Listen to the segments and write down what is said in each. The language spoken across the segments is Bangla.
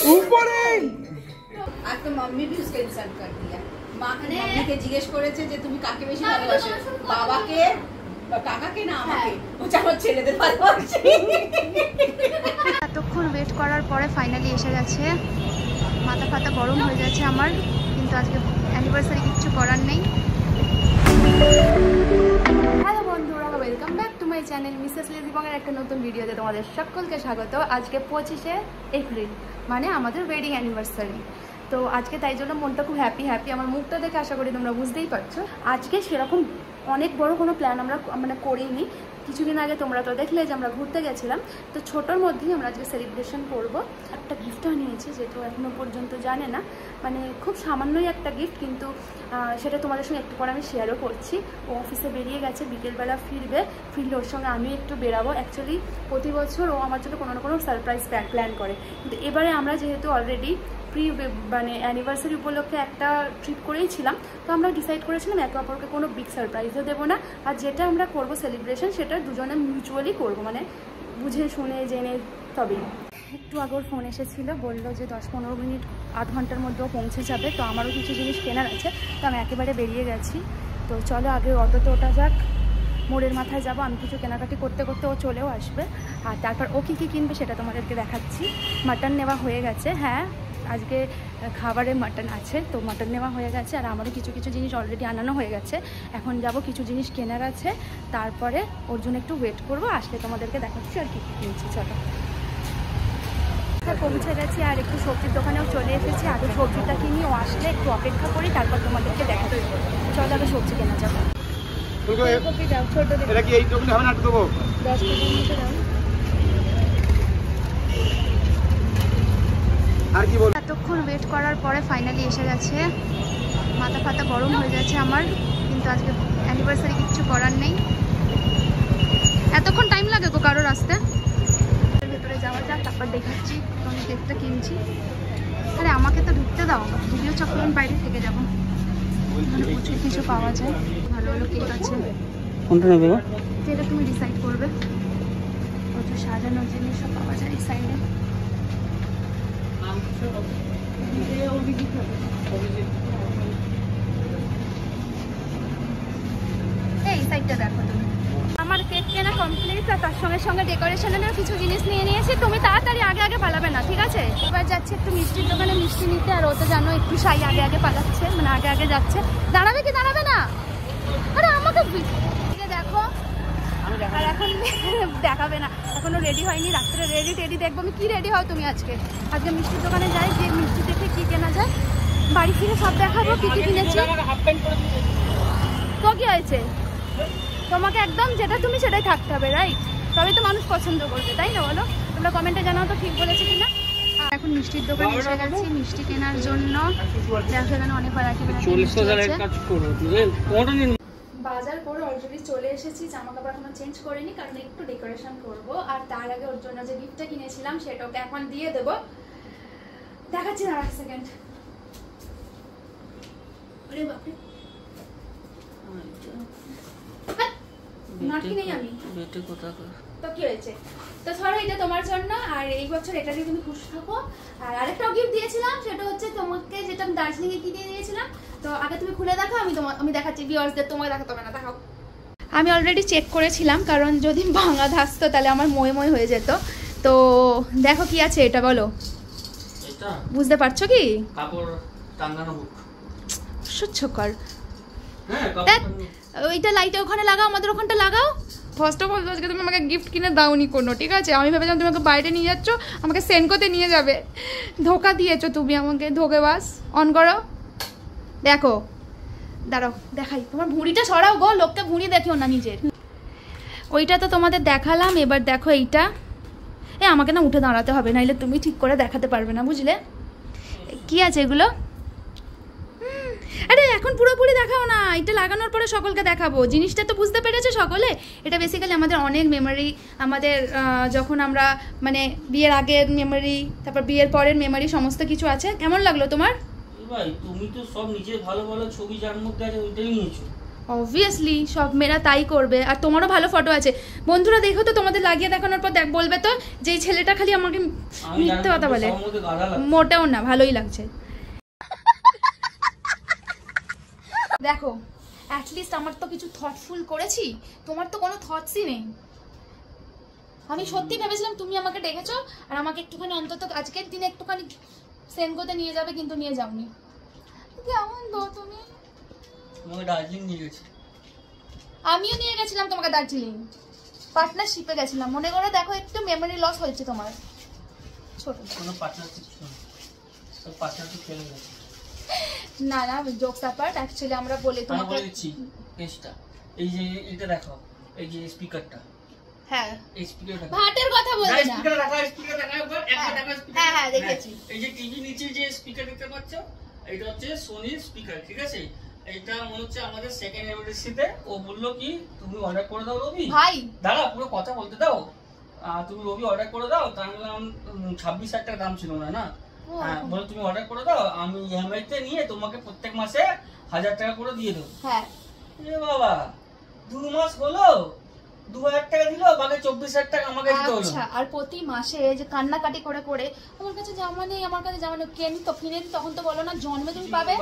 आज तो मम्मी भी उसका इंसल्ट कर दिया। मम्मी के जिज्ञेस করেছে যে তুমি কাকে বেশি ভালোবাসো, বাবাকে বা কাকাকে না আমাকে? ও চাও ছেলেদের ভালোবাসে। এতক্ষণ ওয়েট করার পরে ফাইনালি এসে গেছে। মাথা ফাতা গরম হয়ে যাচ্ছে আমার, কিন্তু আজকে অ্যানিভার্সারি কিচ্ছু করার নেই। হ্যালো বন্ধুরা, welcome back to my channel Mrs lazy বংয়ের একটা নতুন ভিডিওতে তোমাদের সকলকে স্বাগত। আজকে 25শে এপ্রিল, মানে আমাদের ওয়েডিং অ্যানিভার্সারি। তো আজকে তাই জন্য মনটা খুব হ্যাপি। আমার মুখটা দেখে আশা করি তোমরা বুঝতেই পারছো। আজকে সেরকম অনেক বড় কোনো প্ল্যান আমরা করিনি। কিছুদিন আগে তোমরা তো দেখলে যে আমরা ঘুরতে গেছিলাম, তো ছোটোর মধ্যেই আমরা আজকে সেলিব্রেশন করব। একটা গিফট আনিয়েছি, যেহেতু এখনও পর্যন্ত জানে না, মানে খুব সামান্যই একটা গিফট, কিন্তু সেটা তোমাদের সঙ্গে একটু পরে আমি শেয়ারও করছি। ও অফিসে বেরিয়ে গেছে, বিকেলবেলা ফিরলে ওর সঙ্গে আমি একটু বেরাবো। অ্যাকচুয়ালি প্রতি বছর ও আমার জন্য কোনো না কোনো সারপ্রাইজ প্ল্যান করে, কিন্তু এবারে আমরা যেহেতু অলরেডি অ্যানিভার্সারি উপলক্ষে একটা ট্রিপ করেইছিলাম, তো আমরা ডিসাইড করেছিলাম একে অপরকে কোনো বিগ সারপ্রাইজও দেবো না। আর যেটা আমরা করবো সেলিব্রেশন, সেটা দুজনে মিউচুয়ালি করবো, মানে বুঝে শুনে জেনে। তবেই একটু আগে ওর ফোন এসেছিলো, বললো যে 10-15 মিনিট আধ ঘন্টার মধ্যেও পৌঁছে যাবে। তো আমারও কিছু জিনিস কেনার আছে, তো আমি একেবারে বেরিয়ে গেছি। তো চলো আগে অটোতে ওটা যাক, মোড়ের মাথায় যাব। আমি কিছু কেনাকাটি করতে করতে ও চলেও আসবে, আর তারপর ও কী কিনবে সেটা তোমাদেরকে দেখাচ্ছি। মাটন নেওয়া হয়ে গেছে, হ্যাঁ আজকে খাবারে মাটন আছে, তো মাটন নেওয়া হয়ে গেছে। আর আমারও কিছু জিনিস অলরেডি আনানো হয়ে গেছে। এখন যাব, কিছু জিনিস কেনার আছে, তারপরে ওর জন্য একটু ওয়েট করবো। আসলে তোমাদেরকে দেখাচ্ছি আর কী কিনছি। চলো পৌঁছে গেছি, আর একটু সবজির দোকানেও চলে এসেছি। আগে সবজিটা কিনি, ও আসলে একটু অপেক্ষা করি, তারপর তোমাদেরকে দেখাচ্ছি। চলো আগে সবজি কেনা যাবো। ছোটো দেখো 10 টাকার মতো দাও। এতক্ষণ ওয়েট করার পরে ফাইনালি এসে গেছে। মাথা ফাতা গরম হয়ে যাচ্ছে আমার, কিন্তু আজকে অ্যানিভার্সারি কিচ্ছু করার নেই। এতক্ষণ টাইম লাগে গো কারোর আসতে। ভেতরে যাওয়া যাক, তারপর দেখাচ্ছি আমি কেকটা কিনছি। আরে আমাকে তো ঢুকতে দাও, ভিডিও চক্কর বাইরে থেকে যাবো। প্রচুর কিছু পাওয়া যায়, ভালো ভালো কেক আছে। কোনটা নেবে গো? যেটা তুমি ডিসাইড করবে। প্রচুর সাজানোর জিনিসও পাওয়া যায় এই সাইডে। এই সাইডটা দেখো তুমি। আমার কেক কেনা কমপ্লিট, আর তার সঙ্গে সঙ্গে ডেকোরেশনেরও কিছু জিনিস নিয়ে নিয়েছি। তুমি তাড়াতাড়ি আগে পালাবে না, ঠিক আছে? এবার যাচ্ছে একটু মিষ্টির দোকানে মিষ্টি নিতে, আর ওটা জানো একটু সাই আগে পালাচ্ছে, মানে আগে যাচ্ছে। দাঁড়াবে কি দাঁড়াবে না? আরে আমাকে দেখো। আর এখন দেখাবে না, এখনো রেডি হয়নি। রাত্রে রেডি দেখবো আমি। কি রেডি হও তুমি? আজকে মিষ্টির দোকানে যাই, যে মিষ্টি দেখে কি কেনা যায়, বাড়ি ফিরে সব দেখাবো কি কিনেছি। তো কি হয়েছে, তোমাকে একদম যেটা তুমি সেটাই থাকতে হবে, রাইট? তবে তো মানুষ পছন্দ করবে, তাই না? বলো তোমরা কমেন্টে জানাও তো ঠিক বলেছে কিনা। এখন মিষ্টির দোকানে এসে গেছি মিষ্টি কেনার জন্য। দেখো এখানে অনেক ভ্যারাইটি বাজার করে অলরেডি চলে এসেছি। জামা কাপড় এখনো চেঞ্জ করিনি, কারণ একটু ডেকোরেশন করব। আর তার আগে ওর জন্য যে গিফটটা কিনেছিলাম সেটা ওকে এখন দিয়ে দেবো। দেখাচ্ছি না, এক সেকেন্ড। আরে বাপরে, নাকি নেই আমি বেটে কোথাকার। তো কি হয়েছে? তো ধরো এটা তোমার জন্য, আর এই বছর এটা দিয়ে তুমি খুশি থাকো। আর আরেকটাও গিফট দিয়েছিলাম, সেটা হচ্ছে তোমাকে, যেটা আমি দার্জিলিং এ কি দিয়ে দিয়েছিলাম। তো আগে তুমি খুলে দেখো, আমি দেখাচ্ছি ভিউয়ার্সদের। তোমাকে দেখাতে হবে না, দেখাও। আমি অলরেডি চেক করেছিলাম, কারণ যদি ভাঙা ধাসতো তাহলে আমার মই হয়ে যেত। তো দেখো কি আছে এটা, বলো। এটা বুঝতে পারছো কি? কাপড় টাঙানো হুক। সুচ্ছকর। হ্যাঁ, ওইটা লাইটে ওখানে লাগাও, আমাদের ওখানটা লাগাও। ফার্স্ট অফ অল আজকে তুমি আমাকে গিফট কিনে দাওনি কোনো, ঠিক আছে? আমি ভেবেছিলাম তুমি আমাকে বাইরে নিয়ে যাচ্ছ, আমাকে সেনকোতে নিয়ে যাবে। ধোকা দিয়েছো তুমি আমাকে, ধোকেবাজ। অন করো, দেখো। দাঁড়াও দেখাই, তোমার ভুঁড়িটা সরাও গো, লোককে ভুঁড়ি দেখিও না নিজের। ওইটা তো তোমাদের দেখালাম, এবার দেখো এইটা। আমাকে না উঠে দাঁড়াতে হবে, নাইলে তুমি ঠিক করে দেখাতে পারবে না, বুঝলে? কি আছে এগুলো? আরে এখন পুরোপুরি দেখাও না, এটা লাগানোর পরে সকলকে দেখাবো। জিনিসটা তো বুঝতে পেরেছো সকলে? এটা বেসিক্যালি আমাদের অনেক মেমোরি, আমাদের যখন আমরা মানে বিয়ের আগের মেমোরি, তারপর বিয়ের পরের মেমোরি, সমস্ত কিছু আছে। কেমন লাগলো তোমার? ভাই তুমি তো সব নিজে ভালো ভালো ছবি যার মধ্যে আছে ওইটাই নিয়েছো। অবভিয়াসলি সব মেয়েরা তাই করবে। আর তোমারও ভালো ফটো আছে বন্ধুরা, দেখো তো, তোমাদের লাগিয়ে দেখানোর পর বলবে তো যে এই ছেলেটা খালি আমাকে মিথ্যে কথা বলে। মোটেও না, ভালোই লাগছে। দেখো অ্যাটলিস্ট আমার তো কিছু থটফুল করেছি, তোমার তো কোনো থটসই নেই। আমি সত্যি ভেবেছিলাম তুমি আমাকে ডেকেছো আর আমাকে একটুখানি অন্তত আজকের দিনে একটুখানি সেনকোতে নিয়ে যাবে, কিন্তু নিয়ে যাওনি। কেমন তো তুমি? তোমাকে দার্জিলিং নিয়ে গেছি। আমিও নিয়ে গেছিলাম তোমাকে দার্জিলিং, পার্টনারশিপে গেছিলাম মনে করে। দেখো একটু মেমোরি লস হয়েছে তোমার। ছোট কোনো পার্টনারশিপ ছিল না, সব পার্টনারশিপ ফেলে গেছে। না না, জোকস অ্যাপার্ট, অ্যাকচুয়ালি আমরা বলে তোমাকে বলে দিচ্ছি কেসটা। এই যে এটা দেখো, এই যে স্পিকারটা, হ্যাঁ এই স্পিকারটা ভাটের কথা বলছি না। স্পিকার রাখা, স্পিকার রাখা উপর একটা টাকা স্পিকার। হ্যাঁ হ্যাঁ দেখেছি। এই যে টিভি নিচে যে স্পিকার দেখতে পাচ্ছ, এটা হচ্ছে সোনির স্পিকার, ঠিক আছে? এটা মনে হচ্ছে আমাদের সেকেন্ড অ্যানিভার্সারিতে ও বললো কি তুমি অর্ডার করে দাও রবি। ভাই দাঁড়া, পুরো কথা বলতে দাও। তুমি রবি অর্ডার করে দাও। তার বললাম 26,000 টাকা দাম ছিল না, হ্যাঁ বলো তুমি অর্ডার করে দাও, আমি ইএমআই তে নিয়ে তোমাকে প্রত্যেক মাসে 1000 টাকা করে দিয়ে দেবো। হ্যাঁ এ বাবা, 2 মাস হলো 2000 টাকা দিল, বাকি 24,000 টাকা আমাকে দিতে হলো। আচ্ছা, আর প্রতি মাসে যে কান্নাকাটি করে করে আমার কাছে জামা নেই, আমার কাছে জামা নেই, কেনি তো কিনে তখন তো বলো না জন্মে তুমি পাবে।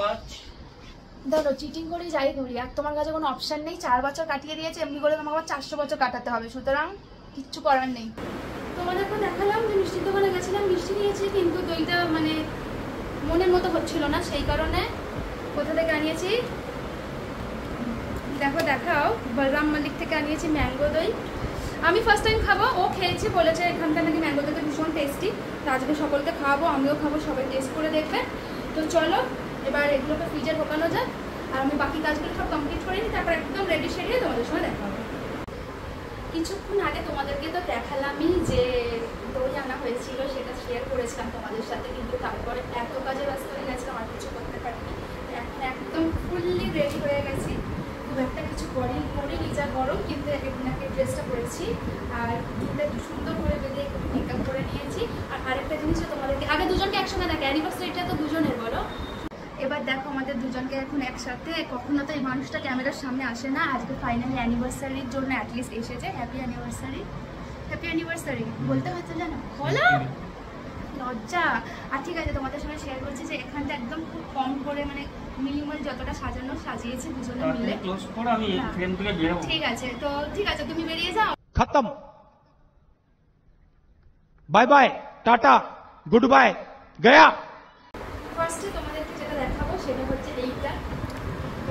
ধরো চিটিং করেই যাই করি, আর তোমার কাছে কোনো অপশন নেই। 4 বছর কাটিয়ে দিয়েছে, এমনি করে তোমাকে আবার 400 বছর কাটাতে হবে, সুতরাং কিচ্ছু করার নেই। তোমাদেরকে দেখালাম যে মিষ্টির দোকানে গেছিলাম, মিষ্টি নিয়েছি, কিন্তু দইটা মানে মনের মতো হচ্ছিল না, সেই কারণে কোথা থেকে আনিয়েছি দেখো, দেখাও, বলরাম মালিক থেকে আনিয়েছি ম্যাঙ্গো দই। আমি ফার্স্ট টাইম খাবো, ও খেয়েছি, বলেছে এখানকার নাকি ম্যাঙ্গো দইটা ভীষণ টেস্টি। তো আজকে সকলকে খাওয়াবো, আমিও খাবো, সবাই টেস্ট করে দেখবে। তো চলো এবার এগুলোকে ফ্রিজে ঢোকানো যাক, আর আমি বাকি কাজগুলো সব কমপ্লিট করে নিই, তারপর একদম রেডি সেরিয়ে তোমাদের সঙ্গে দেখা হবে। কিছুক্ষণ আগে তোমাদেরকে তো দেখালামই যে দই আনা হয়েছিল, সেটা শেয়ার করেছিলাম তোমাদের সাথে, কিন্তু তারপরে এত কাজে ব্যস্ত হয়ে গেছিলাম আর কিছু করতে পারিনি। এখন একদম ফুললি রেডি হয়ে গেছি, খুব একটা কিছু করিনি, যা গরম, কিন্তু একটা ড্রেসটা পরেছি আর চুলটা একটু সুন্দর করে বেঁধে একটু মেকআপ করে নিয়েছি। আর আরেকটা জিনিসও তোমাদেরকে, আগে দুজনকে একসঙ্গে দেখে, অ্যানিভার্সারিটা তো দুজনের বলো। এবার দেখো আমাদের দুজনকে এখন একসাথে, কখনো তো এই মানুষটা ক্যামেরার সামনে আসে না, আজকে ফাইনালি অ্যানিভার্সারির জন্য অ্যাটলিস্ট এসেছে। হ্যাপি অ্যানিভার্সারি, হ্যাপি অ্যানিভার্সারি বলতে হচ্ছে জানো, বলো লজ্জা। আর ঠিক আছে, তোমাদের সঙ্গে শেয়ার করছি যে এখানটা একদম খুব কম করে, মানে মিনিমাল যতটা সাজানো সাজিয়েছি দুজনে মিলে। ঠিক আছে, তো ঠিক আছে, তুমি বেরিয়ে যাও। खत्म, bye bye, tata, goodbye, गया। ফার্স্টে তোমাদেরকে যেটা দেখাবো সেটা হচ্ছে এইটা,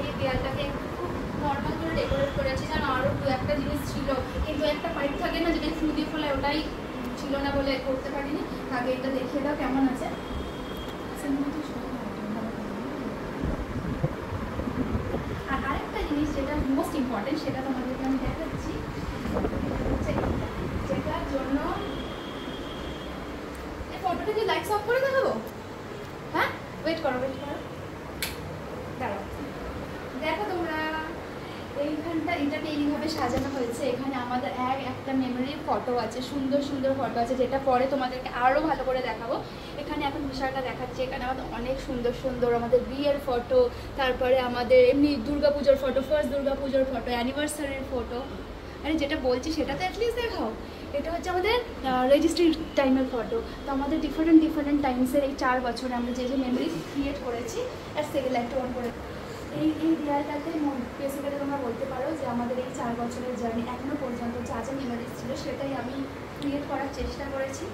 এই দেয়ালটাকে একটু খুব নর্মাল করে ডেকোরেট করেছি, জানো আরও 2-1টা জিনিস ছিল, কিন্তু একটা পাইপ থাকে না যেটা ফুল দিয়ে ফোলায়, ওটাই ছিল না বলে করতে পারিনি। আগে এটা দেখিয়ে দাও কেমন আছে। আর আরেকটা জিনিস যেটা মোস্ট ইম্পর্টেন্ট, সেটা তোমাদেরকে আমি দেখাচ্ছি, যেটার জন্য এই ফটোটাকে লাইটস অফ করে দেখাবো। হ্যাঁ ওয়েট করো দাঁড়াও, দেখো তোমরা এইখানটা, এটাকে এইভাবে সাজানো হয়েছে। এখানে আমাদের একটা মেমোরির ফটো আছে, সুন্দর সুন্দর ফটো আছে, যেটা পরে তোমাদেরকে আরও ভালো করে দেখাবো। এখানে এখন বিষয়টা দেখাচ্ছি, এখানে আমাদের অনেক সুন্দর সুন্দর আমাদের বিয়ের ফটো, তারপরে আমাদের এমনি দুর্গাপুজোর ফটো, ফার্স্ট দুর্গাপুজোর ফটো, অ্যানিভার্সারির ফটো। আরে যেটা বলছি সেটা তো অ্যাটলিস্ট দেখাও। এটা হচ্ছে আমাদের রেজিস্ট্রি টাইমের ফটো। তো আমাদের ডিফারেন্ট টাইমসের এই 4 বছরে আমরা যে যে মেমোরি ক্রিয়েট করেছি, আর সেকেন্ড লাইটটা অন করে এই দেয়ালটাতে বেসিক্যালি তোমরা বলতে পারো যে আমাদের এই 4 বছরের জার্নি এখনও পর্যন্ত যা যা মেমোরিজ ছিল সেটাই আমি ক্রিয়েট করার চেষ্টা করেছি।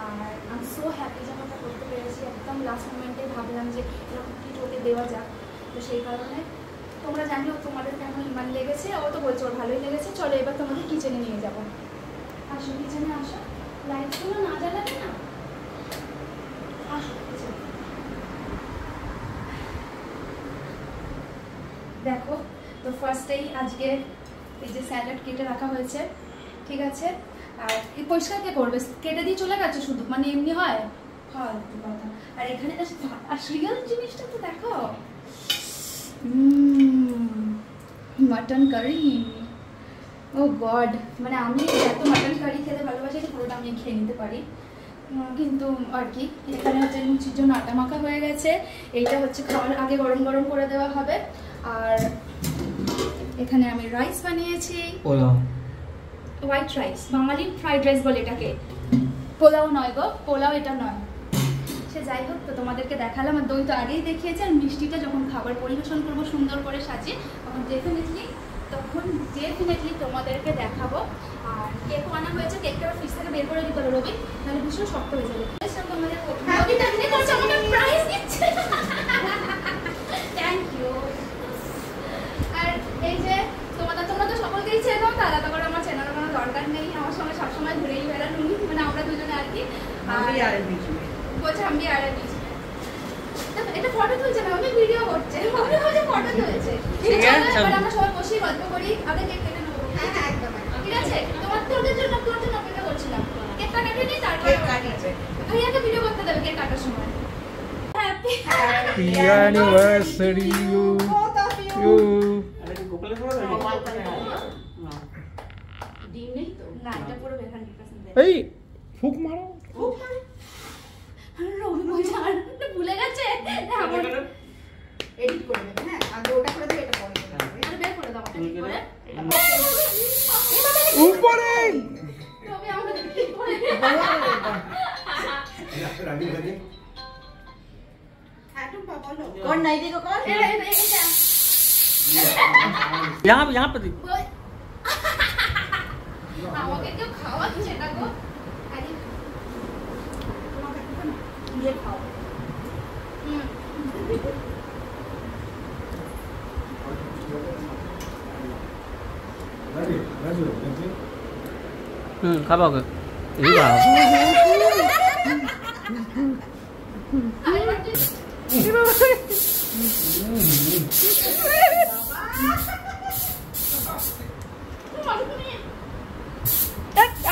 আর আমি সো হ্যাপি যে আমরা করতে পেরেছি। একদম লাস্ট মোমেন্টে ভাবলাম যে এরকম কিছু ওকে দেওয়া যাক, তো সেই কারণে তোমরা জানলেও তোমাদের কেমন মানে লেগেছে, ও তো বলছো ওর ভালোই লেগেছে। চলো এবার তোমাদের কিচেনে নিয়ে যাবো, আসো কিচেনে আসো, লাইটগুলো না জ্বালাবে না। দেখো তো ফার্স্টেই আজকে এই যে স্যালাড কেটে রাখা হয়েছে, ঠিক আছে। আর এই পরিষ্কার কে করবে, কেটে দিয়ে চলে গেছে শুধু, মানে এমনি হয় ফালতু কথা। আর এখানে আর রিয়েল জিনিসটা তো দেখো, মাটন কারি, ও গড, মানে আমি এত মাটন কারি খেতে ভালোবাসি যে পুরোটা আমি খেয়ে নিতে পারি, কিন্তু আর কি। এখানে হচ্ছে লুচির জন্য আটা মাখা হয়ে গেছে, এইটা হচ্ছে খাওয়ার আগে গরম গরম করে দেওয়া হবে। আর এখানে আমি রাইস বানিয়েছি, হোয়াইট রাইস, বাঙালি ফ্রাইড রাইস বলে এটাকে, পোলাও নয় গো, পোলাও এটা নয়। সে যাই হোক, তো তোমাদেরকে দেখালাম। আর দই তো আগেই দেখিয়েছি, আর মিষ্টিটা যখন খাবার পরিবেশন করবো সুন্দর করে সাজিয়ে তখন ডেফিনেটলি তোমাদেরকে দেখাবো। আর কেকও আনা হয়েছে, কেকটা ফ্রিজ থেকে বের করে দিতে হবে রবি, নাহলে ভীষণ শক্ত হয়ে যাবে। Thank you. আর এই যে তোমরা তো সকলকেই চেনো, তো আলাদা করে আমার চেনার কোনো দরকার নেই, আমার সঙ্গে সবসময় ঘুরেই বেড়ান উনি, মানে আমরা দুজনে আর কি। বলছে আমি আর এটা ফটো তুলছে না, আমি ভিডিও করছে, ফটো তুলছে। ঠিক আছে, আমরা সবাই বসে গল্প করি, আগে কেক কেটে নেবো। হ্যাঁ একদম ঠিক আছে। তোদের জন্য অপেক্ষা করছিলাম, কেকটা কেটে নিই, তারপর ভাইয়াকে ভিডিও করতে দেবে কেক কাটার সময়। Happy anniversary you. ডিম নেই তো না, এটা পুরো 100%। এই ফুক মারো, রবি বলছে আর ভুলে গেছে, এডিট করে দেবে। হ্যাঁ, আগে ওটা করে দেবে, এটা পরে করে দেবে। আর বের করে দাও এটা ঠিক করে উপরে রবি আমাকে ঠিক করে कौन नहीं देखो कौन यहाँ पे আমাকে কেউ খাওয়াচ্ছে না গো। আরে ये खाओ खाबा के यही खाओ।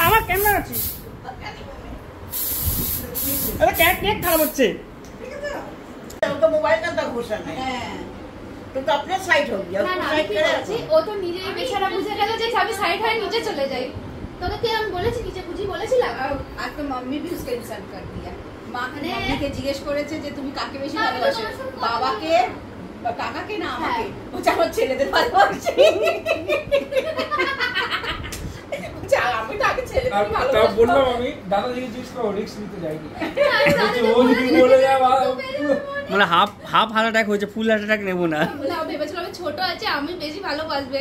আমার কেমন আছে? আরে কেক খারাপ হচ্ছে। तो मोबाइल का तो घुसा है तो अपने साइड हो गया। না না আমি কি বলছি, ও তো নিজেই বেচারা বুঝে গেল যে আমি সাইড হয়ে নিচে চলে যাই। তোকে কে আমি বলেছি নিচে বুঝি বলেছিলাম? আর তো मम्मी भी उसका इंसल्ट कर दिया। মম্মি কে জিজ্ঞেস করেছে যে তুমি কাকে বেশি ভালোবাসো, বাবাকে কাকাকে না আমাকে? ও আমার ছেলেদের ভালোবাসে। আমি তো আগে ছেলেদের ভালোবাসি। तब বললাম আমি দাদাজিকে জিজ্ঞেস করো, রিস্ক নিতে যাইনি। ও যদি বলে যায় মানে হাফ হার্ট অ্যাটাক হয়েছে, ফুল হার্ট অ্যাটাক নেবো না। না ভেবেছিলাম আমি ছোট আছে আমি বেশি ভালোবাসবে,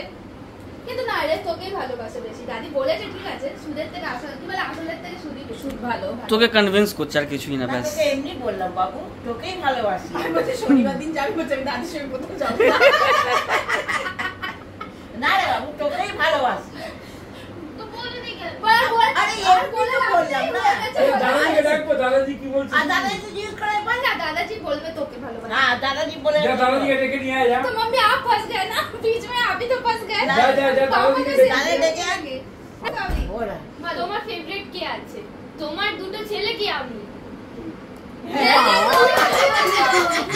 কিন্তু না রে তোকেই ভালোবাসে বেশি। দাদি বলেছে ঠিক আছে, সুদের থেকে আসল কি বলে, আসলের থেকে সুদই সুদ ভালো। তোকে কনভিন্স করছে আর কিছুই না, ব্যাস। তোকে এমনি বললাম বাবু, তোকেই ভালোবাসি। আমি বলছি শনিবার দিন যাবি, বলছি আমি দাদির সঙ্গে কোথাও যাব না রে বাবু, তোকেই ভালোবাসি। তো বলে দি কেন? বল আরে এর বলে বললাম না। দাদাজিকে ডাকবো, দাদাজি কি বলছে? আর দাদাজি জিজ্ঞেস করে বল না, দাদাজি বলবে তোকে ভালোবাসে। हाँ दादाजी बोले जा दादाजी डেকে নিয়ে আয়, যা। तो मम्मी आप फंस गए ना बीच में, आप भी तो फंस गए। जा जा जा दादाजी ডেকে আগে ওরা তোমার ফেভারিট কে আছে? তোমার দুটো ছেলে কি আমি?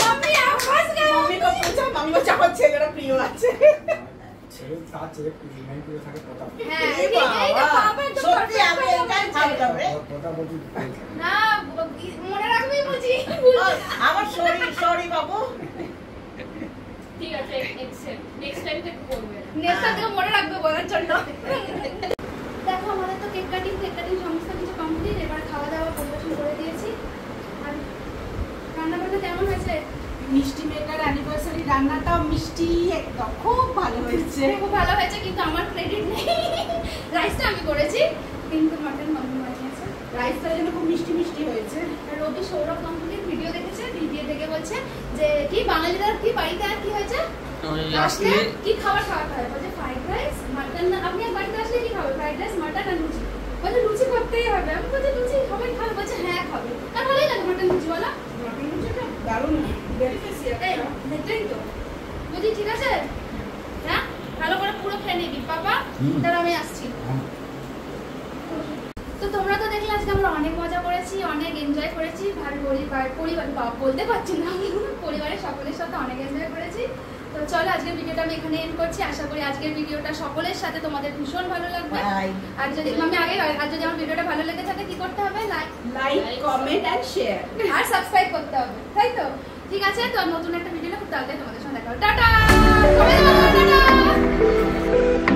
मम्मी आप फंस गए। मम्मी को पूछा, मम्मी को चाहत ছেলেরা প্রিয় আছে। ছেলে তার ছেলে নাই করে থাকে কথা। হ্যাঁ এই তো বাবা তো সত্যি আমি এটাই ভাবতাম রে। কথা বলছি না মনে রাখবি বুঝি। আমার সরি বাবু। ঠিক আছে নেক্সট টাইম থেকে করবে, নেক্সট টাইম থেকে মনে রাখবে বলার জন্য। দেখো আমাদের তো কেক কাটিং সমস্ত কিছু কমপ্লিট, এবার খাওয়া দাওয়া পরিবেশন করে দিয়েছি। আর রান্না বান্না কেমন হয়েছে? মিষ্টি মেকার অ্যানিভার্সারি রান্নাটাও মিষ্টি একদম খুব ভালো হয়েছে। খুব ভালো হয়েছে, কিন্তু আমার ক্রেডিট নেই। রাইসটা আমি করেছি, কিন্তু মটন মাম্মি বানিয়েছে। রাইসটা যেন খুব মিষ্টি মিষ্টি হয়েছে। আর রবি সৌরভ কোম্পানির ভিডিও দেখেছে, ভিডিও দেখে বলছে যে কি বাঙালিরা কি বাড়িতে আর কি হয়েছে, আসলে কি খাবার খাওয়াতে হয়? বলছে ফ্রাইড রাইস মাটন। আপনি বাড়িতে আসলে কি খাবে? ফ্রাইড রাইস মাটন আর লুচি। বলছে লুচি করতেই হবে। আমি বলছি লুচি হবে, খাবে? বলছে হ্যাঁ খাবে। আর ভালোই লাগে মাটন লুচি বলা, মটন লুচিটা দারুণ ডেলিকেসি একটা। দেখলেন তো? বুঝি ঠিক আছে, হ্যাঁ ভালো করে পুরো খেয়ে নিবি বাবা, তাহলে আমি আসছি। তো তোমরা তো দেখলে আজকে আমরা অনেক মজা করেছি, অনেক এনজয় করেছি। পরিবার বলতে পারছি না, পরিবারের সকলের সাথে অনেক এনজয় করেছি। তো চলো আজকের ভিডিওটা আমি এখানে এন্ড করছি। আশা করি আজকের ভিডিওটা সকলের সাথে তোমাদের ভীষণ ভালো লাগবে। আর যদি আমার ভিডিওটা ভালো লেগে থাকে কি করতে হবে? লাইক কমেন্ট এন্ড শেয়ার আর সাবস্ক্রাইব করতে হবে, তাই তো? ঠিক আছে, তো নতুন একটা ভিডিও খুব তাড়াতাড়ি তোমাদের সঙ্গে দেখা হবে। টাটা। টাটা।